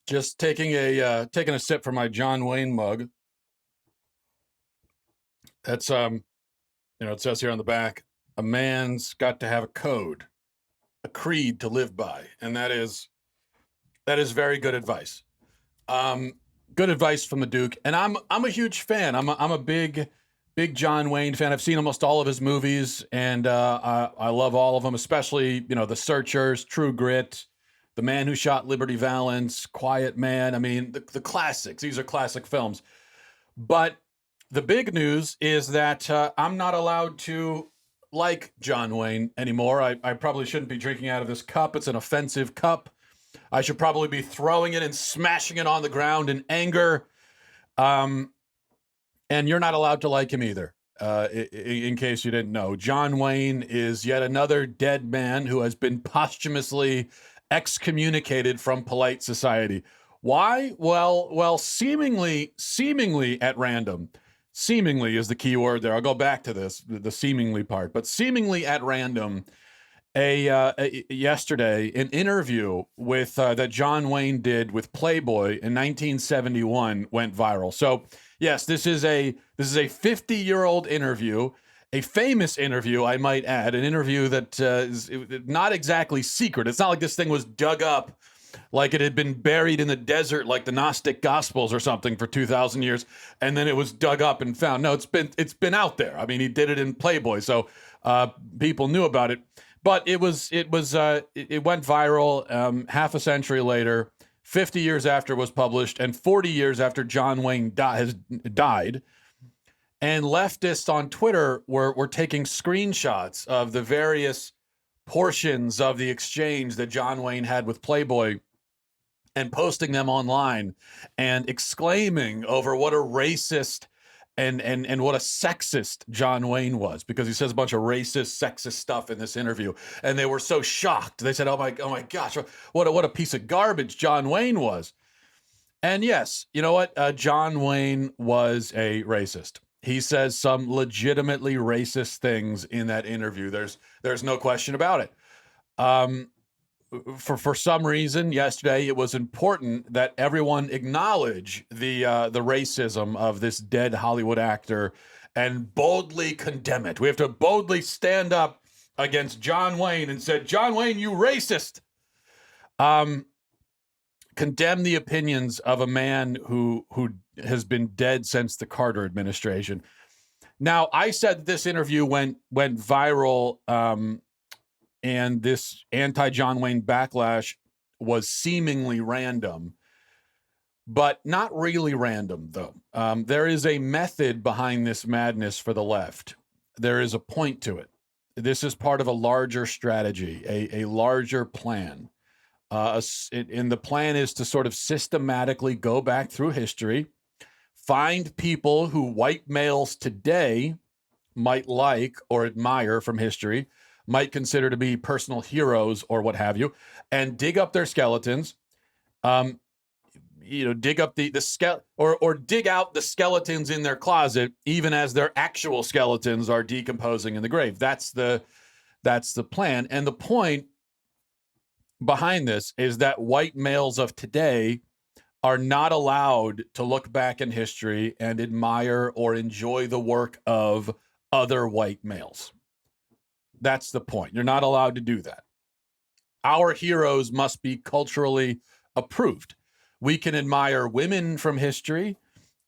Just taking a sip from my John Wayne mug. That's it says here on the back, a man's got to have a code, a creed to live by, and that is very good advice. Um, Good advice from the Duke, and I'm a huge fan. I'm a big John Wayne fan. I've seen almost all of his movies, and I love all of them, especially The Searchers, True Grit, The Man Who Shot Liberty Valance, Quiet Man. I mean, the classics. These are classic films. But the big news is that I'm not allowed to like John Wayne anymore. I probably shouldn't be drinking out of this cup. It's an offensive cup. I should probably be throwing it and smashing it on the ground in anger. Um, and you're not allowed to like him either. In case you didn't know, John Wayne is yet another dead man who has been posthumously excommunicated from polite society. Why? Well, seemingly at random. Seemingly is the key word there. I'll go back to this, the seemingly part, but seemingly at random. Yesterday, an interview with that John Wayne did with Playboy in 1971 went viral. So yes, this is a 50-year-old interview, a famous interview, I might add, an interview that is not exactly secret. It's not like this thing was dug up like it had been buried in the desert like the Gnostic Gospels or something for 2,000 years, and then it was dug up and found. No, it's been out there. I mean, he did it in Playboy, so people knew about it. But it went viral half a century later, 50 years after it was published, and 40 years after John Wayne has died. And leftists on Twitter were taking screenshots of the various portions of the exchange that John Wayne had with Playboy and posting them online and exclaiming over what a racist and what a sexist John Wayne was, because he says a bunch of racist, sexist stuff in this interview. And they were so shocked. They said, oh my gosh, what a piece of garbage John Wayne was. And yes, you know what? John Wayne was a racist. He says some legitimately racist things in that interview. There's no question about it. For some reason, yesterday it was important that everyone acknowledge the racism of this dead Hollywood actor and boldly condemn it. We have to boldly stand up against John Wayne and say, John Wayne, you racist. Condemn the opinions of a man who has been dead since the Carter administration. Now, I said this interview went viral. And this anti-John Wayne backlash was seemingly random, but not really random, though. There is a method behind this madness for the left. There is a point to it. This is part of a larger strategy, a larger plan. And the plan is to sort of systematically go back through history, find people who white males today might like or admire from history, might consider to be personal heroes or what have you, and dig up their skeletons, dig up or dig out the skeletons in their closet, even as their actual skeletons are decomposing in the grave. That's the plan. And the point behind this is that white males of today are not allowed to look back in history and admire or enjoy the work of other white males. That's the point. You're not allowed to do that. Our heroes must be culturally approved. We can admire women from history.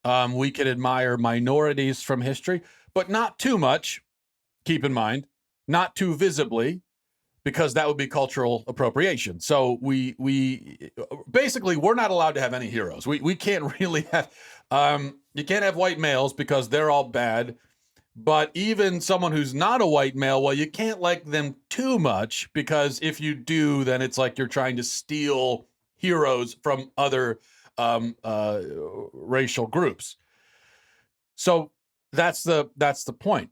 We can admire minorities from history, but not too much. Keep in mind, not too visibly, because that would be cultural appropriation. So we basically, we're not allowed to have any heroes. We can't really have, you can't have white males because they're all bad. But even someone who's not a white male, well, you can't like them too much, because if you do, then it's like you're trying to steal heroes from other racial groups. So that's the point.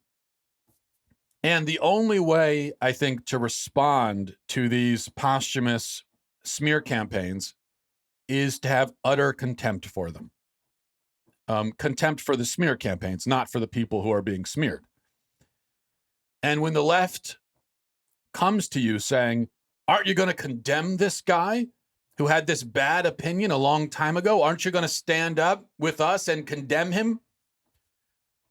And the only way, I think, to respond to these posthumous smear campaigns is to have utter contempt for them. Contempt for the smear campaigns, not for the people who are being smeared. And when the left comes to you saying, aren't you going to condemn this guy? who had this bad opinion a long time ago, aren't you going to stand up with us and condemn him?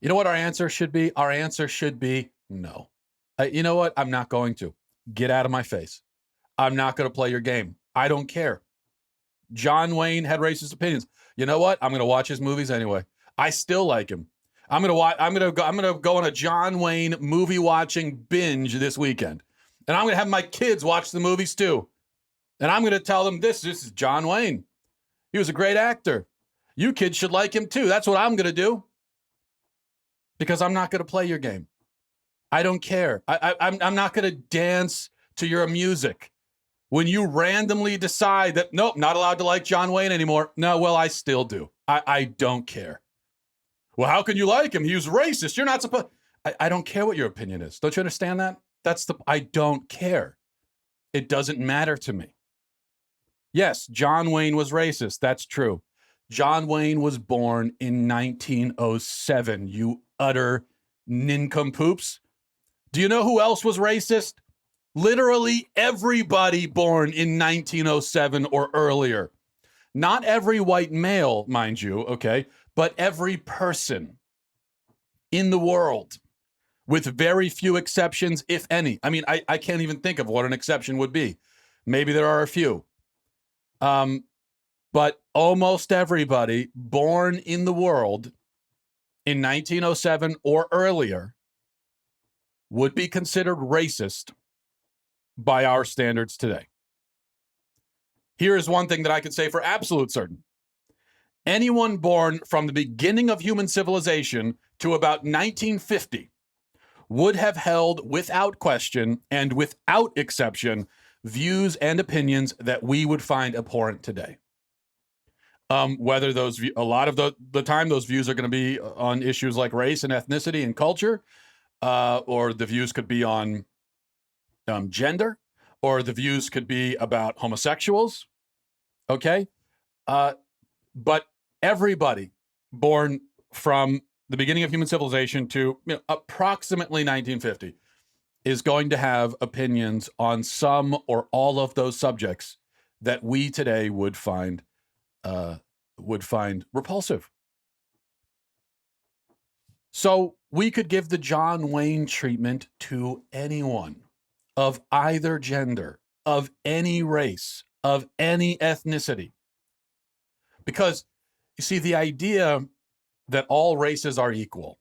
You know what our answer should be? Our answer should be no. You know what? I'm not going to. Get out of my face. I'm not going to play your game. I don't care. John Wayne had racist opinions. You know what? I'm going to watch his movies anyway. I still like him. I'm going to go on a John Wayne movie watching binge this weekend. And I'm going to have my kids watch the movies too. And I'm going to tell them this is John Wayne. He was a great actor. You kids should like him too. That's what I'm going to do. Because I'm not going to play your game. I don't care. I'm not going to dance to your music. When you randomly decide that, nope, not allowed to like John Wayne anymore. No, well, I still do. I don't care. Well, how can you like him? He was racist. You're not supposed. I don't care what your opinion is. Don't you understand that? I don't care. It doesn't matter to me. Yes, John Wayne was racist. That's true. John Wayne was born in 1907, you utter nincompoops. Do you know who else was racist? Literally everybody born in 1907 or earlier. Not every white male, mind you, okay, but every person in the world, with very few exceptions, if any. I mean, I can't even think of what an exception would be. Maybe there are a few. But almost everybody born in the world in 1907 or earlier would be considered racist by our standards today. Here is one thing that I could say for absolute certain. Anyone born from the beginning of human civilization to about 1950 would have held without question and without exception views and opinions that we would find abhorrent today. Whether a lot of the time those views are going to be on issues like race and ethnicity and culture, or the views could be on gender, or the views could be about homosexuals. Okay. But everybody born from the beginning of human civilization to approximately 1950 is going to have opinions on some or all of those subjects that we today would find repulsive. So we could give the John Wayne treatment to anyone of either gender, of any race, of any ethnicity. Because, you see, the idea that all races are equal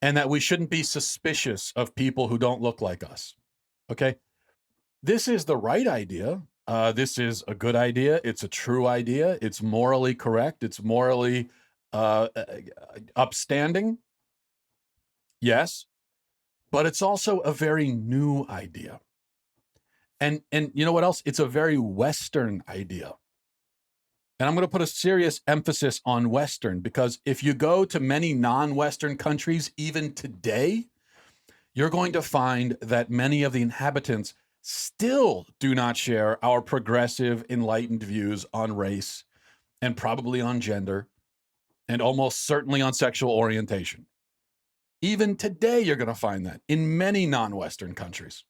and that we shouldn't be suspicious of people who don't look like us, okay? This is the right idea. This is a good idea. It's a true idea. It's morally correct. It's morally upstanding. Yes, but it's also a very new idea. And you know what else? It's a very Western idea. And I'm going to put a serious emphasis on Western, because if you go to many non-Western countries, even today, you're going to find that many of the inhabitants still do not share our progressive, enlightened views on race and probably on gender and almost certainly on sexual orientation. Even today, you're going to find that in many non-Western countries.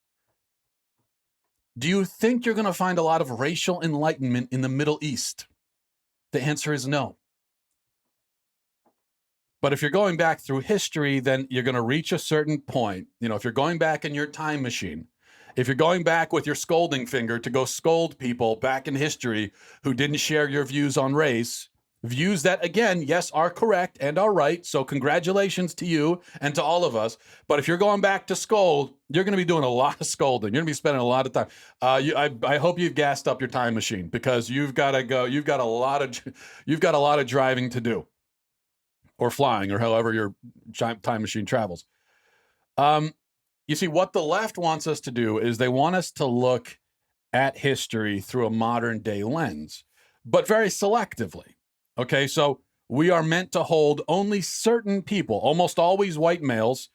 Do you think you're going to find a lot of racial enlightenment in the Middle East? The answer is no. But if you're going back through history, then you're going to reach a certain point. You know, if you're going back in your time machine, if you're going back with your scolding finger to go scold people back in history who didn't share your views on race, views that, again, yes, are correct and are right. So congratulations to you and to all of us. But if you're going back to scold, you're going to be doing a lot of scolding. You're going to be spending a lot of time. I hope you've gassed up your time machine, because you've got to go. You've got a lot of driving to do, or flying, or however your time machine travels. You see, what the left wants us to do is they want us to look at history through a modern day lens, but very selectively. Okay, so we are meant to hold only certain people, almost always white males,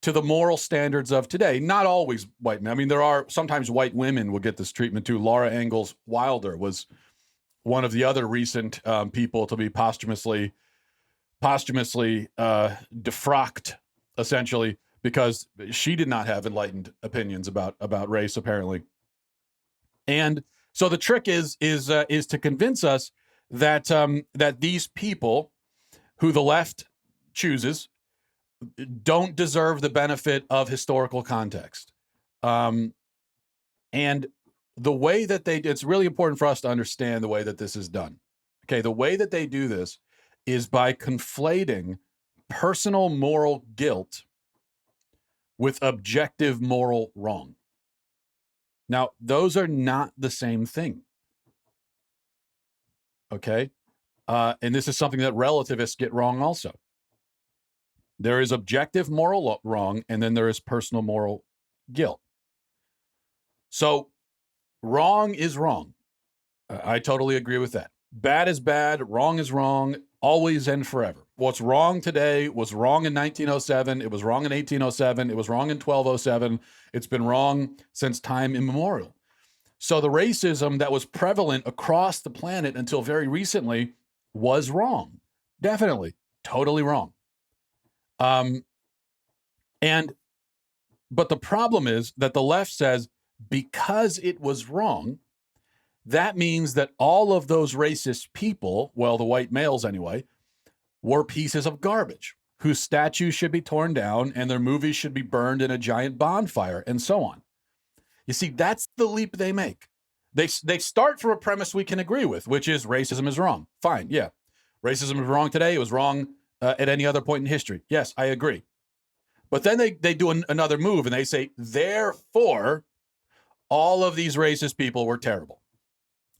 to the moral standards of today. Not always white men. I mean, there are sometimes white women will get this treatment too. Laura Ingalls Wilder was one of the other recent people to be posthumously defrocked, essentially, because she did not have enlightened opinions about race, apparently. And So the trick is to convince us that that these people who the left chooses don't deserve the benefit of historical context. And the way that it's really important for us to understand the way that this is done. Okay, the way that they do this is by conflating personal moral guilt with objective moral wrong. Now, those are not the same thing. Okay? And this is something that relativists get wrong also. There is objective moral wrong, and then there is personal moral guilt. So, wrong is wrong. I totally agree with that. Bad is bad, wrong is wrong, always and forever. What's wrong today was wrong in 1907, it was wrong in 1807, it was wrong in 1207, it's been wrong since time immemorial. So the racism that was prevalent across the planet until very recently was wrong. Definitely, totally wrong. But the problem is that the left says because it was wrong, that means that all of those racist people, well, the white males anyway, were pieces of garbage whose statues should be torn down and their movies should be burned in a giant bonfire and so on. You see, that's the leap they make. They start from a premise we can agree with, which is racism is wrong. Fine, yeah. Racism is wrong today. It was wrong at any other point in history. Yes, I agree. But then they do another move and they say, therefore, all of these racist people were terrible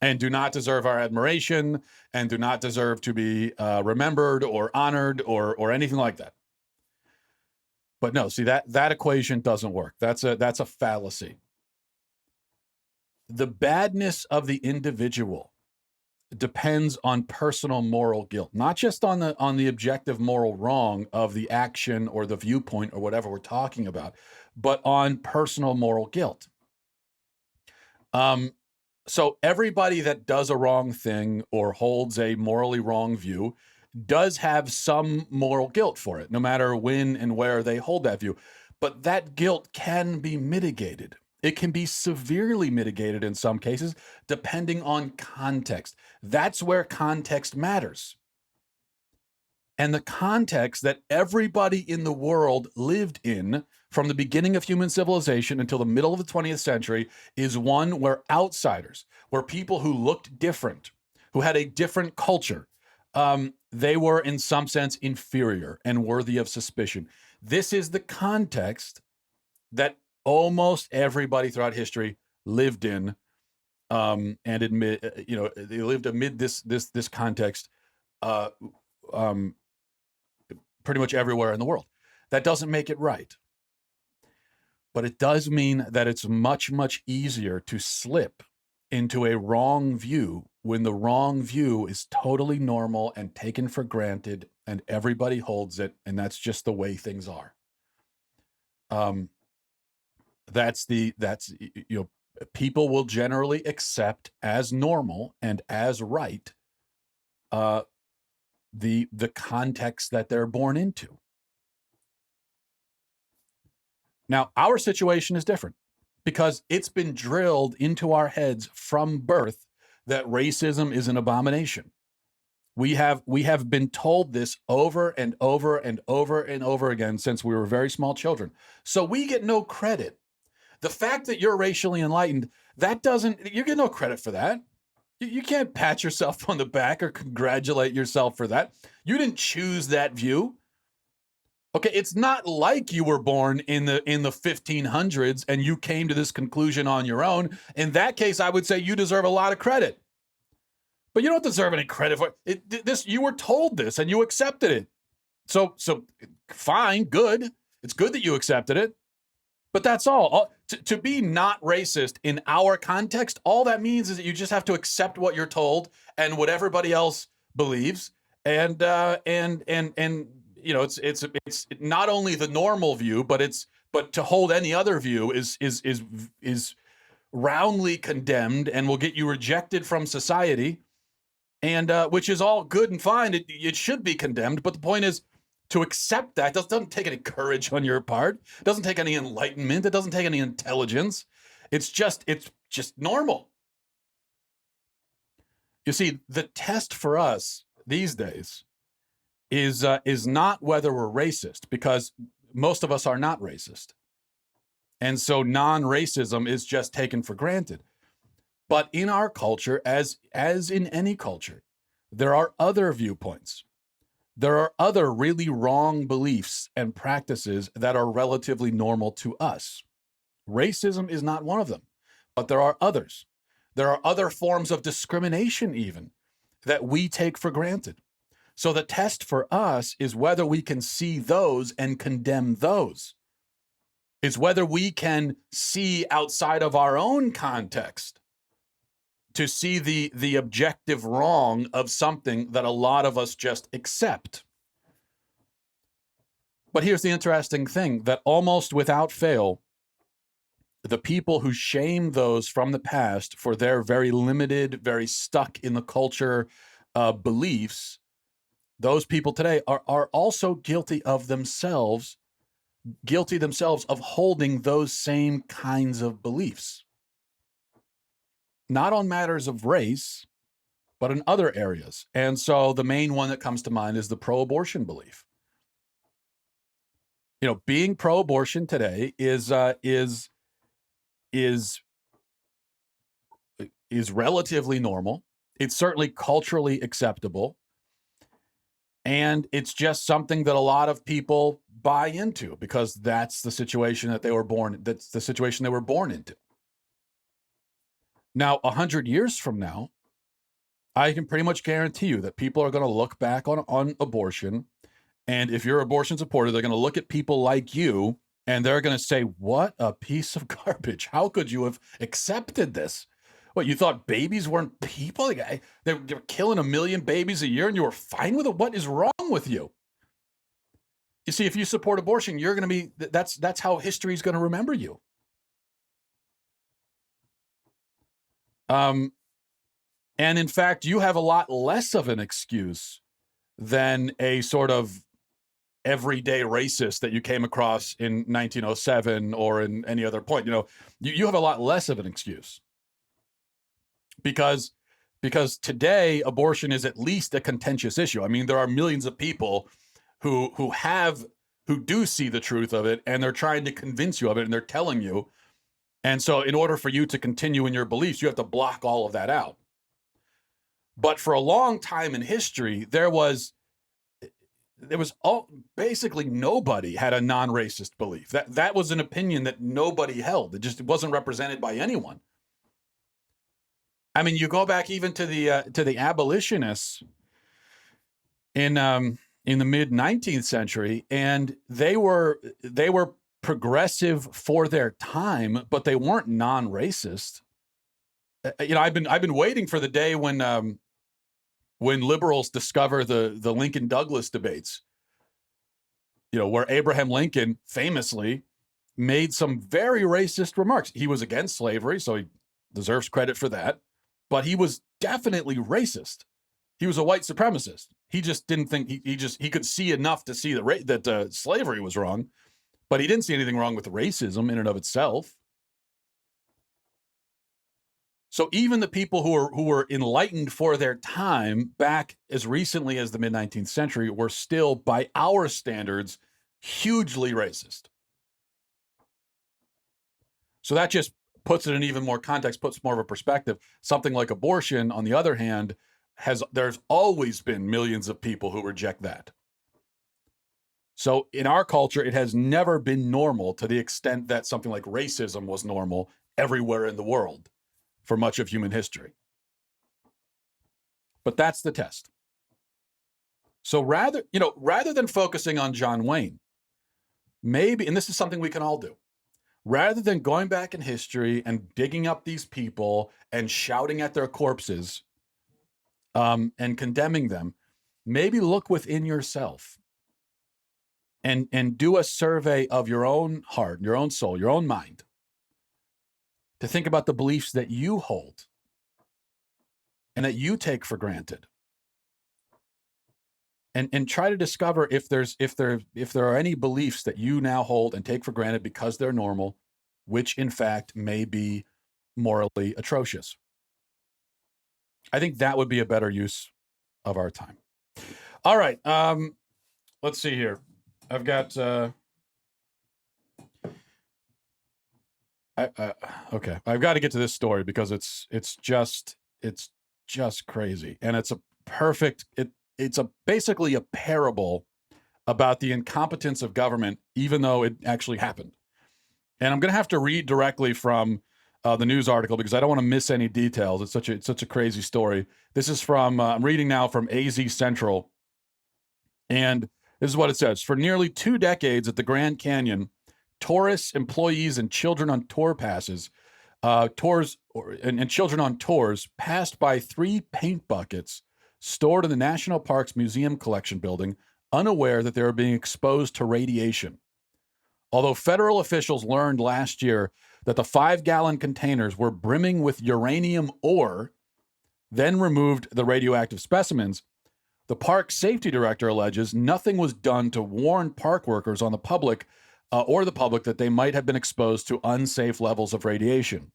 and do not deserve our admiration and do not deserve to be remembered or honored or anything like that. But no, see, that equation doesn't work. That's a fallacy. The badness of the individual depends on personal moral guilt, not just on the objective moral wrong of the action or the viewpoint or whatever we're talking about, but on personal moral guilt. So everybody that does a wrong thing or holds a morally wrong view does have some moral guilt for it, no matter when and where they hold that view. But that guilt can be mitigated. It can be severely mitigated in some cases, depending on context. That's where context matters. And the context that everybody in the world lived in from the beginning of human civilization until the middle of the 20th century is one where outsiders, where people who looked different, who had a different culture, they were in some sense inferior and worthy of suspicion. This is the context that almost everybody throughout history lived in, and they lived amid this context, pretty much everywhere in the world. That doesn't make it right, but it does mean that it's much, much easier to slip into a wrong view when the wrong view is totally normal and taken for granted and everybody holds it, and that's just the way things are. People will generally accept as normal and as right the context that they're born into. Now, our situation is different because it's been drilled into our heads from birth that racism is an abomination. We have been told this over and over and over and over again since we were very small children. So we get no credit. The fact that you're racially enlightened, you get no credit for that. You can't pat yourself on the back or congratulate yourself for that. You didn't choose that view. Okay, it's not like you were born in the 1500s and you came to this conclusion on your own. In that case, I would say you deserve a lot of credit. But you don't deserve any credit for it. You were told this and you accepted it. So fine, good. It's good that you accepted it. But that's all. To be not racist in our context, all that means is that you just have to accept what you're told and what everybody else believes, and it's not only the normal view, but to hold any other view is roundly condemned and will get you rejected from society, and which is all good and fine. It should be condemned, but the point is, to accept that doesn't take any courage on your part. It doesn't take any enlightenment. It doesn't take any intelligence. It's just normal. You see, the test for us these days is not whether we're racist, because most of us are not racist. And so non-racism is just taken for granted. But in our culture, as in any culture, there are other viewpoints. There are other really wrong beliefs and practices that are relatively normal to us. Racism is not one of them, but there are others. There are other forms of discrimination even that we take for granted. So the test for us is whether we can see those and condemn those. It's whether we can see outside of our own context to see the objective wrong of something that a lot of us just accept. But here's the interesting thing, that almost without fail, the people who shame those from the past for their very limited, very stuck in the culture beliefs, those people today are also guilty themselves of holding those same kinds of beliefs. Not on matters of race, but in other areas. And so the main one that comes to mind is the pro-abortion belief. You know, being pro-abortion today is relatively normal. It's certainly culturally acceptable. And it's just something that a lot of people buy into because that's the situation that they were born. That's the situation they were born into. Now, 100 years from now, I can pretty much guarantee you that people are going to look back on abortion. And if you're abortion supporter, they're going to look at people like you and they're going to say, what a piece of garbage. How could you have accepted this? What, you thought babies weren't people? Like, they were killing 1 million babies a year and you were fine with it? What is wrong with you? You see, if you support abortion, you're going to be, that's how history is going to remember you. And in fact, you have a lot less of an excuse than a sort of everyday racist that you came across in 1907 or in any other point. You know, you have a lot less of an excuse because today abortion is at least a contentious issue. I mean, there are millions of people who do see the truth of it, and they're trying to convince you of it, and they're telling you. And so in order for you to continue in your beliefs, you have to block all of that out. But for a long time in history, there was basically nobody had a non-racist belief. That was an opinion that nobody held. It wasn't represented by anyone. I mean, you go back even to the abolitionists in the mid 19th century, and they were progressive for their time, but they weren't non-racist. You know, I've been waiting for the day when liberals discover the Lincoln Douglas debates, you know, where Abraham Lincoln famously made some very racist remarks. He was against slavery, so he deserves credit for that, but he was definitely racist. He was a white supremacist. He just didn't think he could see enough to see that slavery was wrong, but he didn't see anything wrong with racism in and of itself. So even the people who were enlightened for their time back as recently as the mid 19th century were still, by our standards, hugely racist. So that just puts it in even more context, puts more of a perspective. Something like abortion, on the other hand, there's always been millions of people who reject that. So in our culture, it has never been normal to the extent that something like racism was normal everywhere in the world for much of human history. But that's the test. So rather than focusing on John Wayne, maybe, and this is something we can all do, rather than going back in history and digging up these people and shouting at their corpses and condemning them, maybe look within yourself and do a survey of your own heart, your own soul, your own mind, to think about the beliefs that you hold and that you take for granted. And try to discover if there are any beliefs that you now hold and take for granted because they're normal, which in fact may be morally atrocious. I think that would be a better use of our time. All right. Let's see here. I've got okay. I've got to get to this story because it's just crazy, and it's a perfect it's a basically a parable about the incompetence of government, even though it actually happened. And I'm going to have to read directly from the news article because I don't want to miss any details. It's such a crazy story. This is from I'm reading now from AZ Central, and this is what it says: for nearly 2 decades at the Grand Canyon, tourists, employees, and children on tour passes, and children on tours passed by 3 paint buckets stored in the National Parks Museum Collection Building, unaware that they were being exposed to radiation. Although federal officials learned last year that the 5-gallon containers were brimming with uranium ore, then removed the radioactive specimens, the park safety director alleges nothing was done to warn park workers on the public or the public that they might have been exposed to unsafe levels of radiation.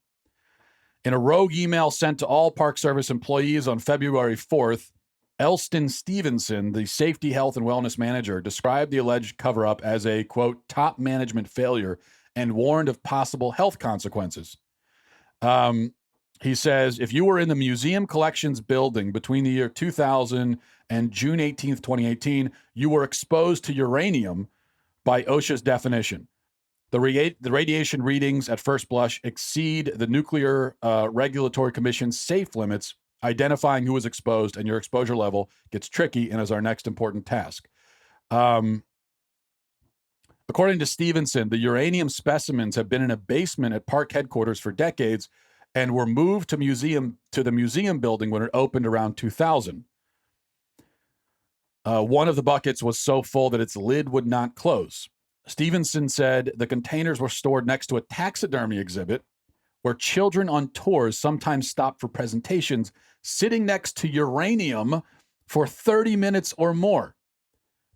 In a rogue email sent to all Park Service employees on February 4th, Elston Stevenson, the safety, health, and wellness manager, described the alleged cover-up as a, quote, top management failure and warned of possible health consequences. He says, if you were in the museum collections building between the year 2000 and June 18th, 2018, you were exposed to uranium by OSHA's definition. The radiation readings at first blush exceed the Nuclear Regulatory Commission's safe limits. Identifying who was exposed and your exposure level gets tricky and is our next important task. According to Stevenson, the uranium specimens have been in a basement at park headquarters for decades and were moved to the museum building when it opened around 2000. One of the buckets was so full that its lid would not close. Stevenson said the containers were stored next to a taxidermy exhibit where children on tours sometimes stopped for presentations, sitting next to uranium for 30 minutes or more.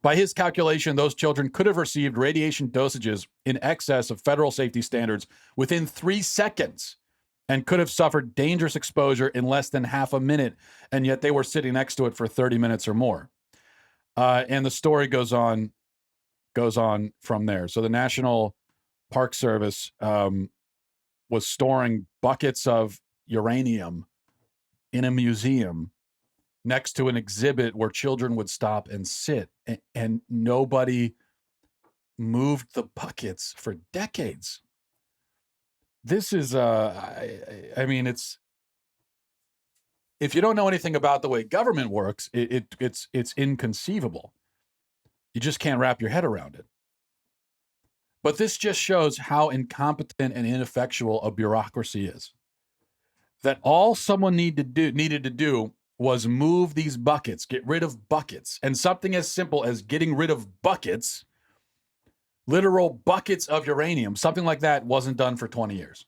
By his calculation, those children could have received radiation dosages in excess of federal safety standards within 3 seconds and could have suffered dangerous exposure in less than half a minute, and yet they were sitting next to it for 30 minutes or more. And the story goes on from there. So the National Park Service was storing buckets of uranium in a museum next to an exhibit where children would stop and sit, and nobody moved the buckets for decades. This is, I mean, it's, if you don't know anything about the way government works, it's inconceivable. You just can't wrap your head around it. But this just shows how incompetent and ineffectual a bureaucracy is. That all someone needed to do was move these buckets, get rid of buckets. And something as simple as getting rid of buckets, literal buckets of uranium, something like that wasn't done for 20 years.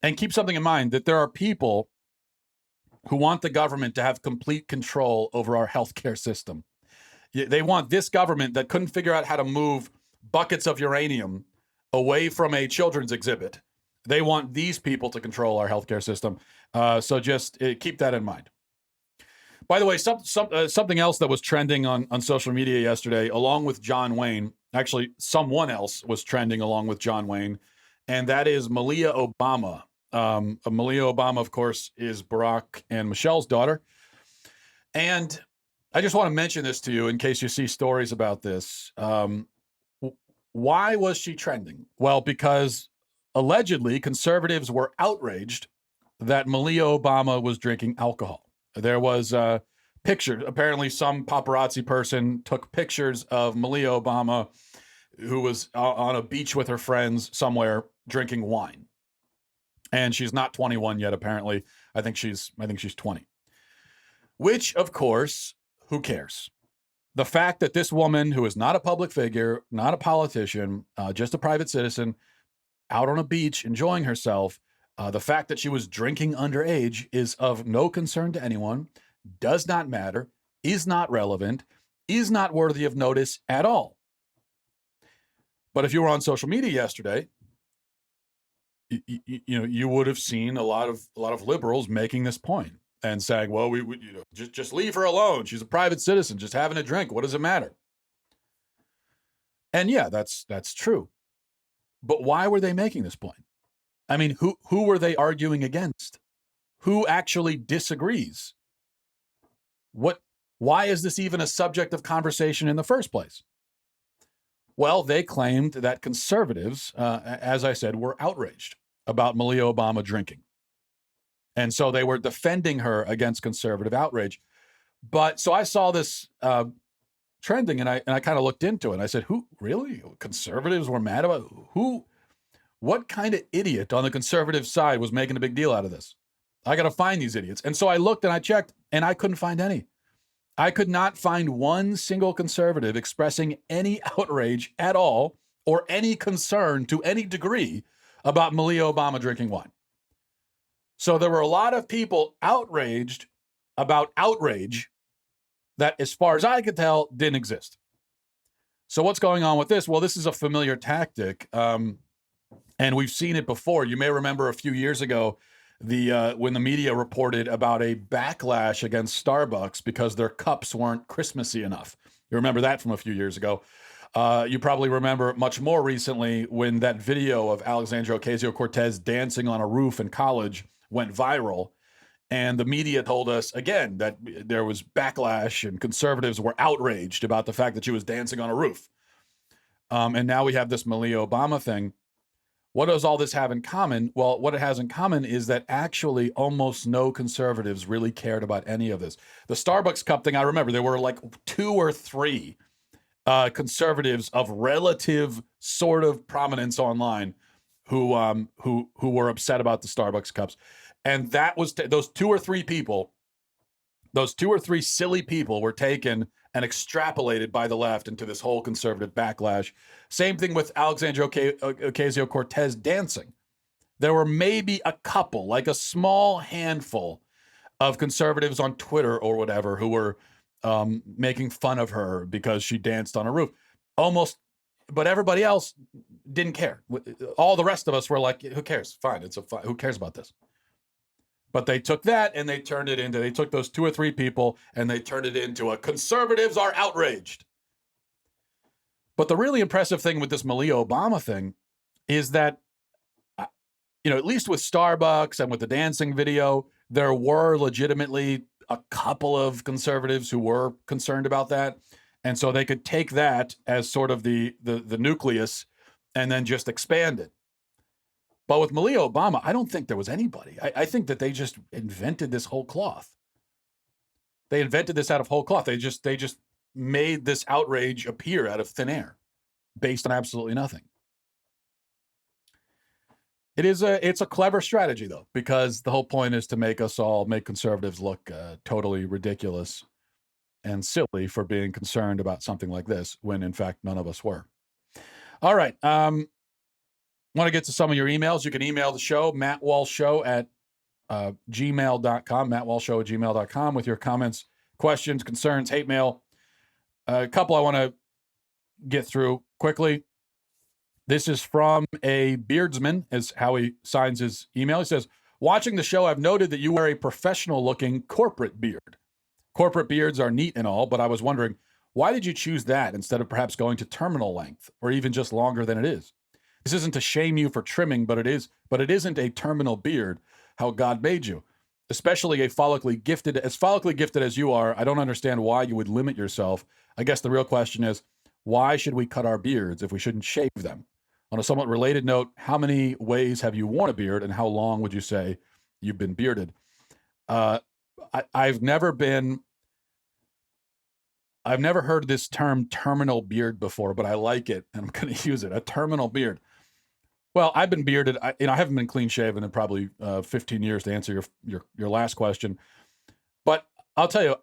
And keep something in mind, that there are people who want the government to have complete control over our healthcare system. They want this government that couldn't figure out how to move buckets of uranium away from a children's exhibit. They want these people to control our healthcare system. So just keep that in mind. By the way, something else that was trending on social media yesterday, along with John Wayne, actually someone else was trending along with John Wayne, and that is Malia Obama. Malia Obama, of course, is Barack and Michelle's daughter. And I just want to mention this to you in case you see stories about this. Why was she trending? Well, because allegedly conservatives were outraged that Malia Obama was drinking alcohol. There was pictures. Apparently, some paparazzi person took pictures of Malia Obama, who was on a beach with her friends somewhere drinking wine. And she's not 21 yet, apparently. I think she's 20. Which, of course, who cares? The fact that this woman, who is not a public figure, not a politician, just a private citizen, out on a beach enjoying herself, the fact that she was drinking underage is of no concern to anyone, does not matter, is not relevant, is not worthy of notice at all. But if you were on social media yesterday, you would have seen a lot of liberals making this point and saying, well, we just leave her alone. She's a private citizen, just having a drink. What does it matter? And yeah, that's true. But why were they making this point? I mean, who were they arguing against? Who actually disagrees? Why is this even a subject of conversation in the first place? Well, they claimed that conservatives, as I said, were outraged about Malia Obama drinking. And so they were defending her against conservative outrage. But so I saw this trending, and I kind of looked into it. And I said, who really? Conservatives were mad about who? What kind of idiot on the conservative side was making a big deal out of this? I got to find these idiots. And so I looked and I checked, and I couldn't find any. I could not find one single conservative expressing any outrage at all or any concern to any degree about Malia Obama drinking wine. So there were a lot of people outraged about outrage that, as far as I could tell, didn't exist. So what's going on with this? Well, this is a familiar tactic, and we've seen it before. You may remember a few years ago, when the media reported about a backlash against Starbucks because their cups weren't Christmassy enough. You remember that from a few years ago. You probably remember much more recently when that video of Alexandria Ocasio-Cortez dancing on a roof in college went viral. And the media told us, again, that there was backlash and conservatives were outraged about the fact that she was dancing on a roof. And now we have this Malia Obama thing. What does all this have in common? Well, what it has in common is that actually almost no conservatives really cared about any of this. The Starbucks cup thing, I remember there were like 2 or 3 conservatives of relative sort of prominence online who were upset about the Starbucks cups. And that was those 2 or 3 people, those 2 or 3 silly people were taken and extrapolated by the left into this whole conservative backlash. Same thing with Alexandria Ocasio-Cortez dancing. There were maybe a couple, like a small handful of conservatives on Twitter or whatever who were making fun of her because she danced on a roof. But everybody else didn't care. All the rest of us were like, who cares? Fine, who cares about this? But they took that and they took those 2 or 3 people and they turned it into a conservatives are outraged. But the really impressive thing with this Malia Obama thing is that, at least with Starbucks and with the dancing video, there were legitimately a couple of conservatives who were concerned about that. And so they could take that as sort of the nucleus and then just expand it. But with Malia Obama, I don't think there was anybody. I think that they just invented this whole cloth. They invented this out of whole cloth. They just made this outrage appear out of thin air based on absolutely nothing. It's a clever strategy, though, because the whole point is to make conservatives look totally ridiculous and silly for being concerned about something like this, when in fact none of us were. All right. Want to get to some of your emails? You can email the show, mattwalshshow at gmail.com, mattwalshshow at gmail.com with your comments, questions, concerns, hate mail. A couple I want to get through quickly. This is from a beardsman, is how he signs his email. He says, watching the show, I've noted that you wear a professional-looking corporate beard. Corporate beards are neat and all, but I was wondering, why did you choose that instead of perhaps going to terminal length or even just longer than it is? This isn't to shame you for trimming, but it isn't a terminal beard, how God made you. Especially as follically gifted as you are, I don't understand why you would limit yourself. I guess the real question is, why should we cut our beards if we shouldn't shave them? On a somewhat related note, how many ways have you worn a beard and how long would you say you've been bearded? I've never heard this term terminal beard before, but I like it and I'm going to use it. A terminal beard. Well, I've been bearded. I haven't been clean shaven in probably 15 years to answer your last question. But I'll tell you,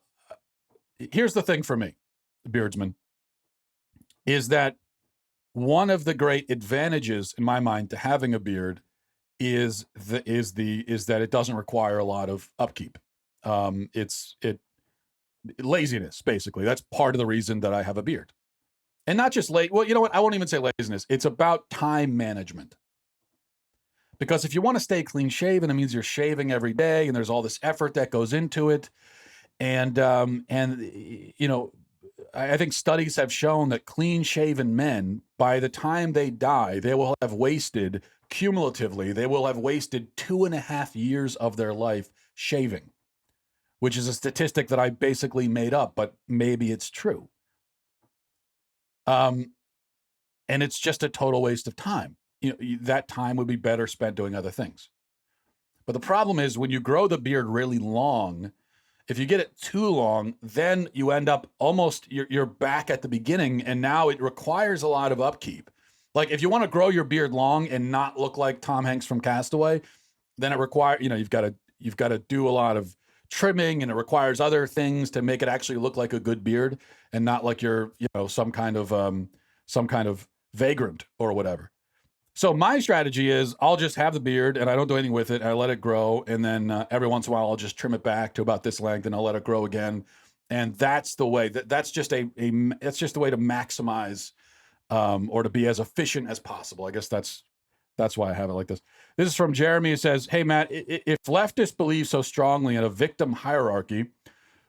here's the thing for me, beardsman, is that one of the great advantages in my mind to having a beard is that it doesn't require a lot of upkeep. Laziness, basically. That's part of the reason that I have a beard. And not just well, you know what? I won't even say laziness. It's about time management. Because if you want to stay clean shaven, it means you're shaving every day, and there's all this effort that goes into it. And you know, I think studies have shown that clean shaven men, by the time they die, they will have wasted cumulatively, they will have wasted 2.5 years of their life shaving, which is a statistic that I basically made up, but maybe it's true. And it's just a total waste of time. You know, that time would be better spent doing other things. But the problem is when you grow the beard really long, if you get it too long, then you end up almost, you're back at the beginning, and now it requires a lot of upkeep. Like if you want to grow your beard long and not look like Tom Hanks from Castaway, then it requires, you know, you've got to do a lot of trimming, and it requires other things to make it actually look like a good beard and not like you're, you know, some kind of vagrant or whatever. So my strategy is I'll just have the beard and I don't do anything with it. I let it grow, and then every once in a while I'll just trim it back to about this length, and I'll let it grow again. And that's the way. That's just that's just the way to maximize or to be as efficient as possible. I guess that's why I have it like this. This is from Jeremy. It says, "Hey Matt, if leftists believe so strongly in a victim hierarchy,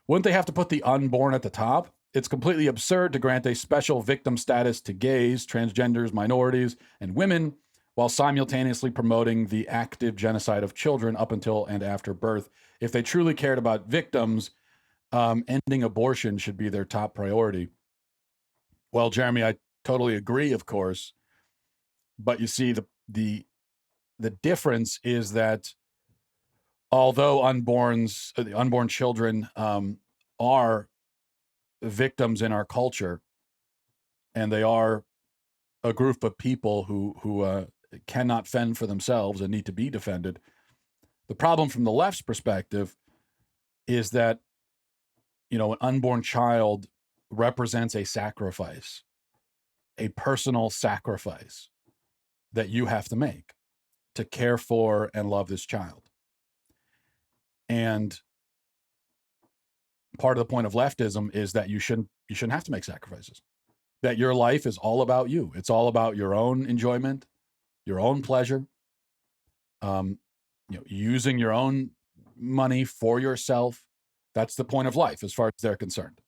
wouldn't they have to put the unborn at the top? It's completely absurd to grant a special victim status to gays, transgenders, minorities, and women, while simultaneously promoting the active genocide of children up until and after birth. If they truly cared about victims, ending abortion should be their top priority." Well, Jeremy, I totally agree, of course. But you see, the difference is that although unborn children are victims in our culture, and they are a group of people who cannot fend for themselves and need to be defended. The problem from the left's perspective is that, you know, an unborn child represents a sacrifice, a personal sacrifice that you have to make to care for and love this child. And part of the point of leftism is that you shouldn't have to make sacrifices. That your life is all about you. It's all about your own enjoyment, your own pleasure, you know, using your own money for yourself. That's the point of life as far as they're concerned.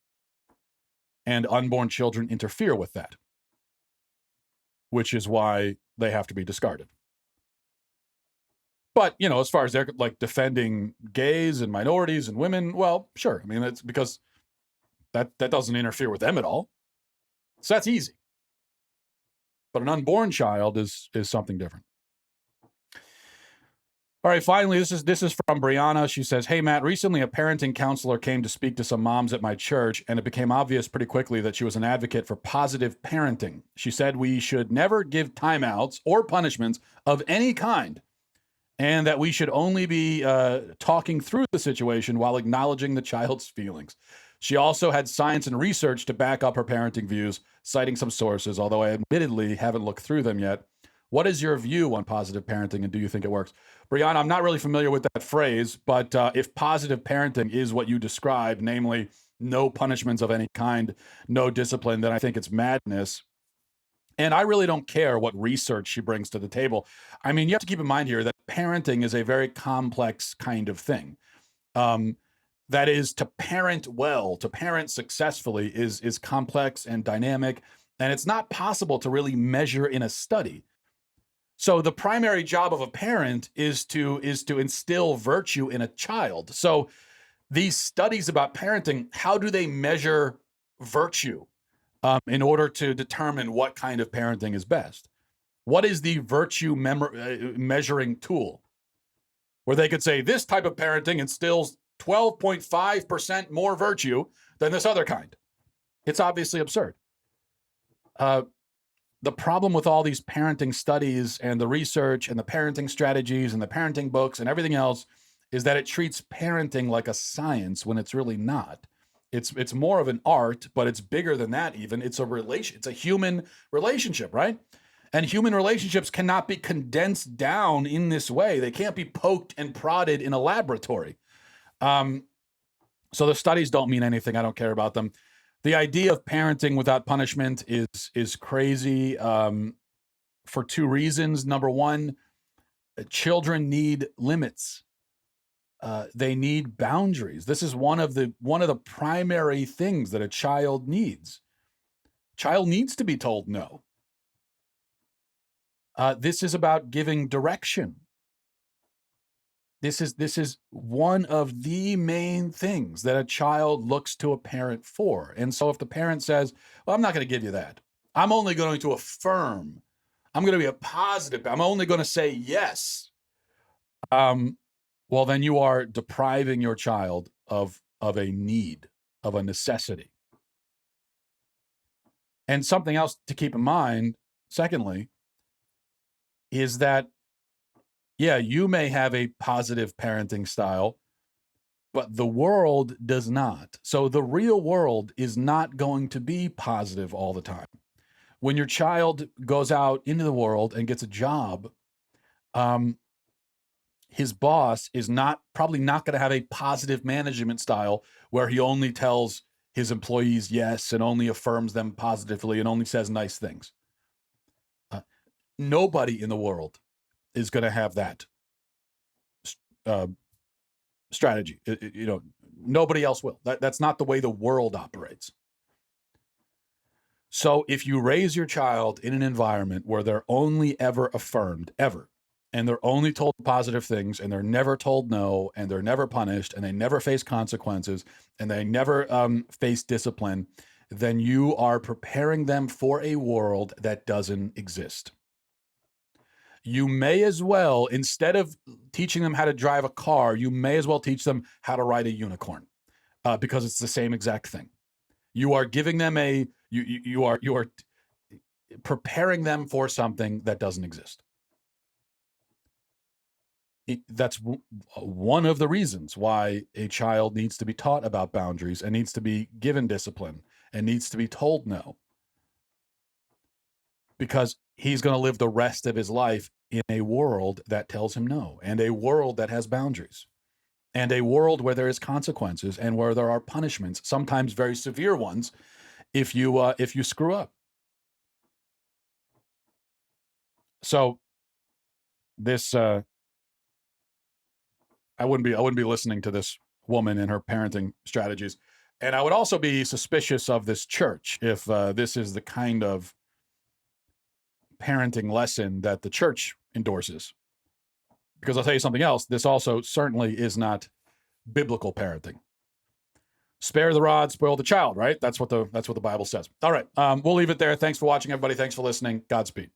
And unborn children interfere with that, which is why they have to be discarded. But, you know, as far as they're like defending gays and minorities and women, well, sure. I mean, that's because that doesn't interfere with them at all. So that's easy. But an unborn child is something different. All right, finally, this is from Brianna. She says, "Hey, Matt, recently a parenting counselor came to speak to some moms at my church, and it became obvious pretty quickly that she was an advocate for positive parenting. She said we should never give timeouts or punishments of any kind, and that we should only be talking through the situation while acknowledging the child's feelings. She also had science and research to back up her parenting views, citing some sources, although I admittedly haven't looked through them yet. What is your view on positive parenting, and do you think it works?" Brianna, I'm not really familiar with that phrase, but if positive parenting is what you describe, namely no punishments of any kind, no discipline, then I think it's madness. And I really don't care what research she brings to the table. I mean, you have to keep in mind here that parenting is a very complex kind of thing. That is, to parent well, to parent successfully is complex and dynamic, and it's not possible to really measure in a study. So the primary job of a parent is to instill virtue in a child. So these studies about parenting, how do they measure virtue in order to determine what kind of parenting is best? What is the virtue measuring tool where they could say this type of parenting instills 12.5% more virtue than this other kind? It's obviously absurd. The problem with all these parenting studies and the research and the parenting strategies and the parenting books and everything else is that it treats parenting like a science when it's really not. It's more of an art, but it's bigger than that even. It's a human relationship, right? And human relationships cannot be condensed down in this way. They can't be poked and prodded in a laboratory. So the studies don't mean anything. I don't care about them. The idea of parenting without punishment is crazy for two reasons. Number one, Children need limits. They need boundaries. This is one of the primary things that a child needs. Child needs to be told no. This is about giving direction. This is one of the main things that a child looks to a parent for. And so if the parent says, well, I'm not going to give you that. I'm only going to affirm. I'm going to be a positive. I'm only going to say yes. Well, then you are depriving your child of a need, of a necessity. And something else to keep in mind, secondly, is that, yeah, you may have a positive parenting style, but the world does not. So the real world is not going to be positive all the time. When your child goes out into the world and gets a job, his boss is probably not going to have a positive management style where he only tells his employees yes and only affirms them positively and only says nice things. Nobody in the world is going to have that strategy. Nobody else will. That's not the way the world operates. So if you raise your child in an environment where they're only ever affirmed, ever, and they're only told positive things, and they're never told no, and they're never punished, and they never face consequences, and they never face discipline, then you are preparing them for a world that doesn't exist. You may as well, instead of teaching them how to drive a car, you may as well teach them how to ride a unicorn, because it's the same exact thing. You are giving them you are preparing them for something that doesn't exist. That's one of the reasons why a child needs to be taught about boundaries and needs to be given discipline and needs to be told no. Because he's going to live the rest of his life in a world that tells him no, and a world that has boundaries, and a world where there is consequences and where there are punishments, sometimes very severe ones, if you screw up. So this I wouldn't be listening to this woman and her parenting strategies. And I would also be suspicious of this church if this is the kind of parenting lesson that the church endorses. Because I'll tell you something else, this also certainly is not biblical parenting. Spare the rod, spoil the child, right? That's what the Bible says. All right, we'll leave it there. Thanks for watching, everybody. Thanks for listening. Godspeed.